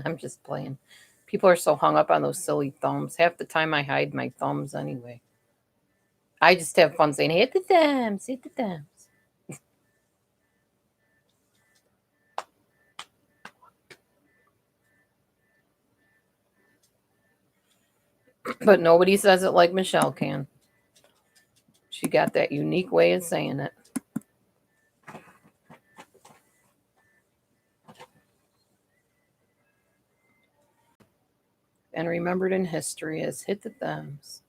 I'm just playing. People are so hung up on those silly thumbs. Half the time I hide my thumbs anyway. I just have fun saying, hit the thumbs, hit the thumbs. But nobody says it like Michelle can. She got that unique way of saying it. And remembered in history as hit the thumbs.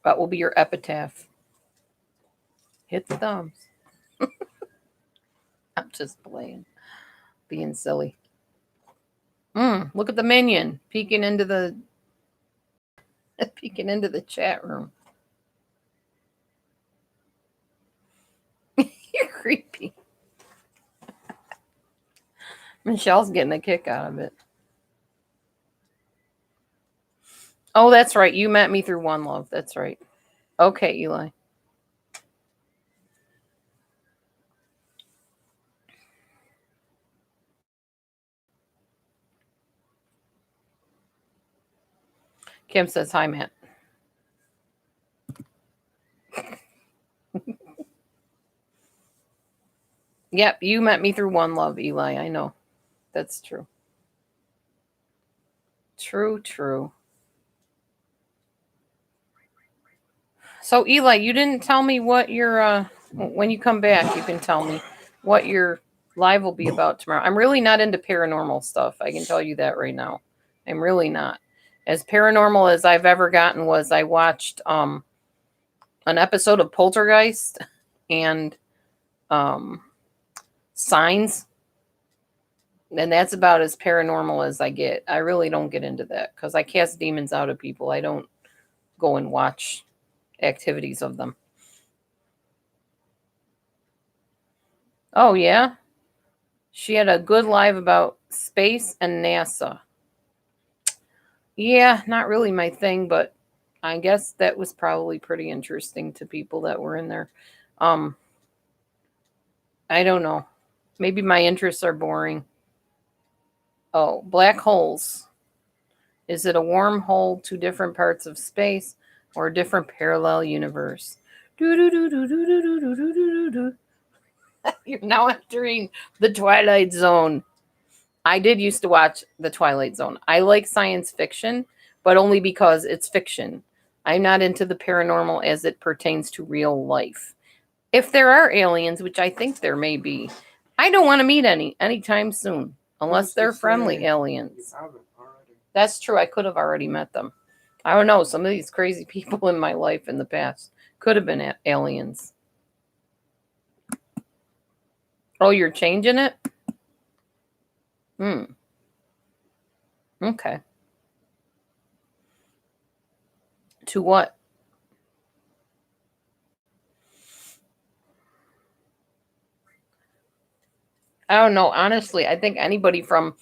That will be your epitaph. Hit the thumbs. I'm just playing. Being silly. Look at the minion peeking into the chat room. You're creepy. Michelle's getting a kick out of it. Oh, that's right. You met me through One Love. That's right. Okay, Eli. Kim says, hi, Matt. Yep, you met me through One Love, Eli. I know. That's true. True. So, Eli, you didn't tell me what your, when you come back, you can tell me what your live will be about tomorrow. I'm really not into paranormal stuff. I can tell you that right now. I'm really not. As paranormal as I've ever gotten was I watched an episode of Poltergeist, and signs. And that's about as paranormal as I get. I really don't get into that because I cast demons out of people. I don't go and watch activities of them. Oh, yeah? She had a good live about space and NASA. Yeah, not really my thing, but I guess that was probably pretty interesting to people that were in there. I don't know. Maybe my interests are boring. Oh, black holes. Is it a wormhole to different parts of space or a different parallel universe? You're now entering the Twilight Zone. I did used to watch the Twilight Zone. I like science fiction, but only because it's fiction. I'm not into the paranormal as it pertains to real life. If there are aliens, which I think there may be, I don't want to meet any anytime soon, unless they're friendly aliens. That's true. I could have already met them. I don't know. Some of these crazy people in my life in the past could have been aliens. Oh, you're changing it? Okay. To what? I don't know. Honestly, I think anybody from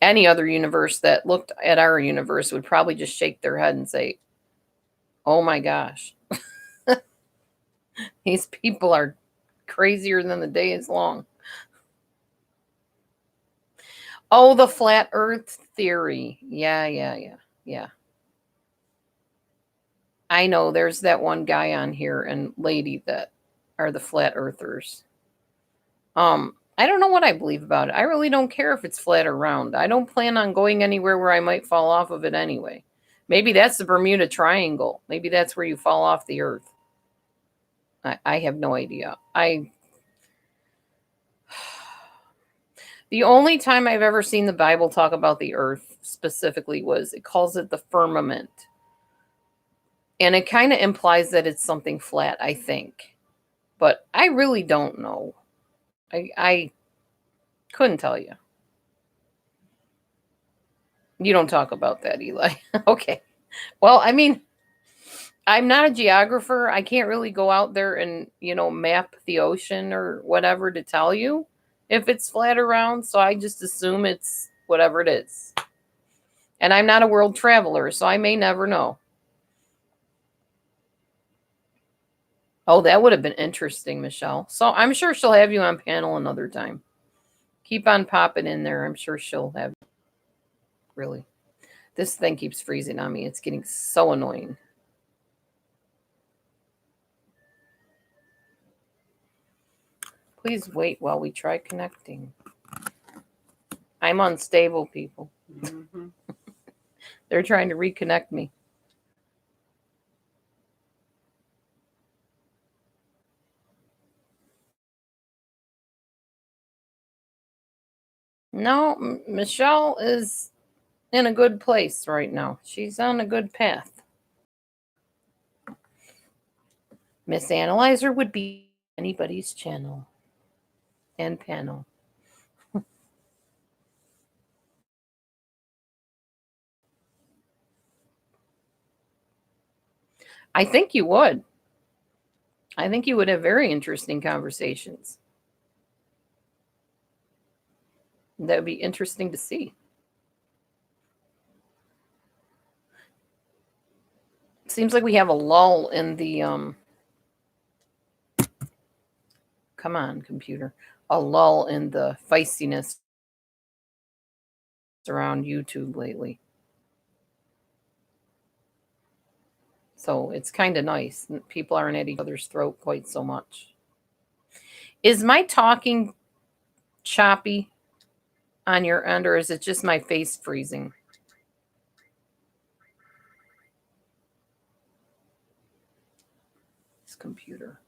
any other universe that looked at our universe would probably just shake their head and say, oh my gosh, these people are crazier than the day is long. Oh, the flat earth theory. Yeah. I know there's that one guy on here and lady that are the flat earthers. I don't know what I believe about it. I really don't care if it's flat or round. I don't plan on going anywhere where I might fall off of it anyway. Maybe that's the Bermuda Triangle. Maybe that's where you fall off the earth. I have no idea. The only time I've ever seen the Bible talk about the earth specifically was it calls it the firmament. And it kind of implies that it's something flat, I think. But I really don't know. I couldn't tell you. You don't talk about that, Eli. Okay. Well, I mean, I'm not a geographer. I can't really go out there and, map the ocean or whatever to tell you if it's flat or round. So I just assume it's whatever it is. And I'm not a world traveler, so I may never know. Oh, that would have been interesting, Michelle. So I'm sure she'll have you on panel another time. Keep on popping in there. I'm sure she'll have. Really. This thing keeps freezing on me. It's getting so annoying. Please wait while we try connecting. I'm unstable, people. Mm-hmm. They're trying to reconnect me. No, Michelle is in a good place right now. She's on a good path. Miss Analyzer would be anybody's channel and panel. I think you would. I think you would have very interesting conversations. That would be interesting to see. Seems like we have a lull in the come on, computer. A lull in the feistiness around YouTube lately. So it's kind of nice. People aren't at each other's throat quite so much. Is my talking choppy on your end, or is it just my face freezing? This computer.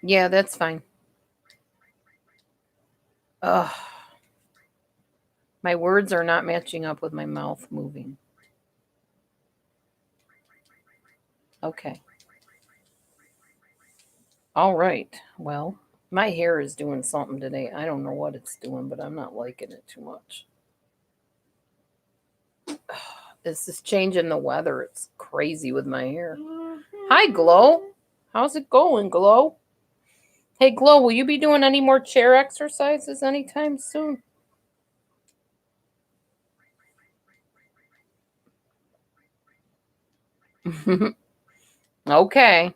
Yeah, that's fine. Ugh. My words are not matching up with my mouth moving. Okay. All right. Well, my hair is doing something today. I don't know what it's doing, but I'm not liking it too much. This is changing the weather. It's crazy with my hair. Hi, Glow. How's it going, Glow? Hey, Glow, will you be doing any more chair exercises anytime soon? Okay.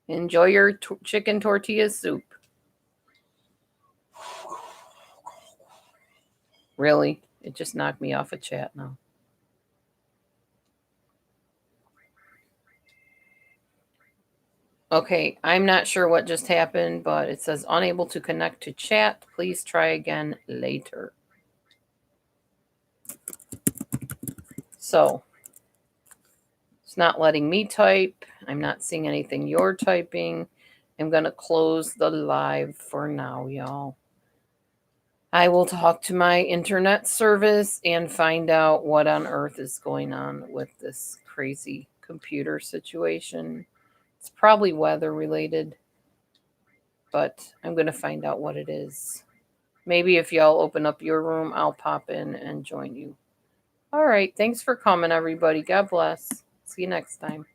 Enjoy your chicken tortilla soup. Really? It just knocked me off a chat now. Okay, I'm not sure what just happened, but it says unable to connect to chat. Please try again later. So, it's not letting me type. I'm not seeing anything you're typing. I'm going to close the live for now, y'all. I will talk to my internet service and find out what on earth is going on with this crazy computer situation. It's probably weather related, but I'm going to find out what it is. Maybe if y'all open up your room, I'll pop in and join you. All right. Thanks for coming, everybody. God bless. See you next time.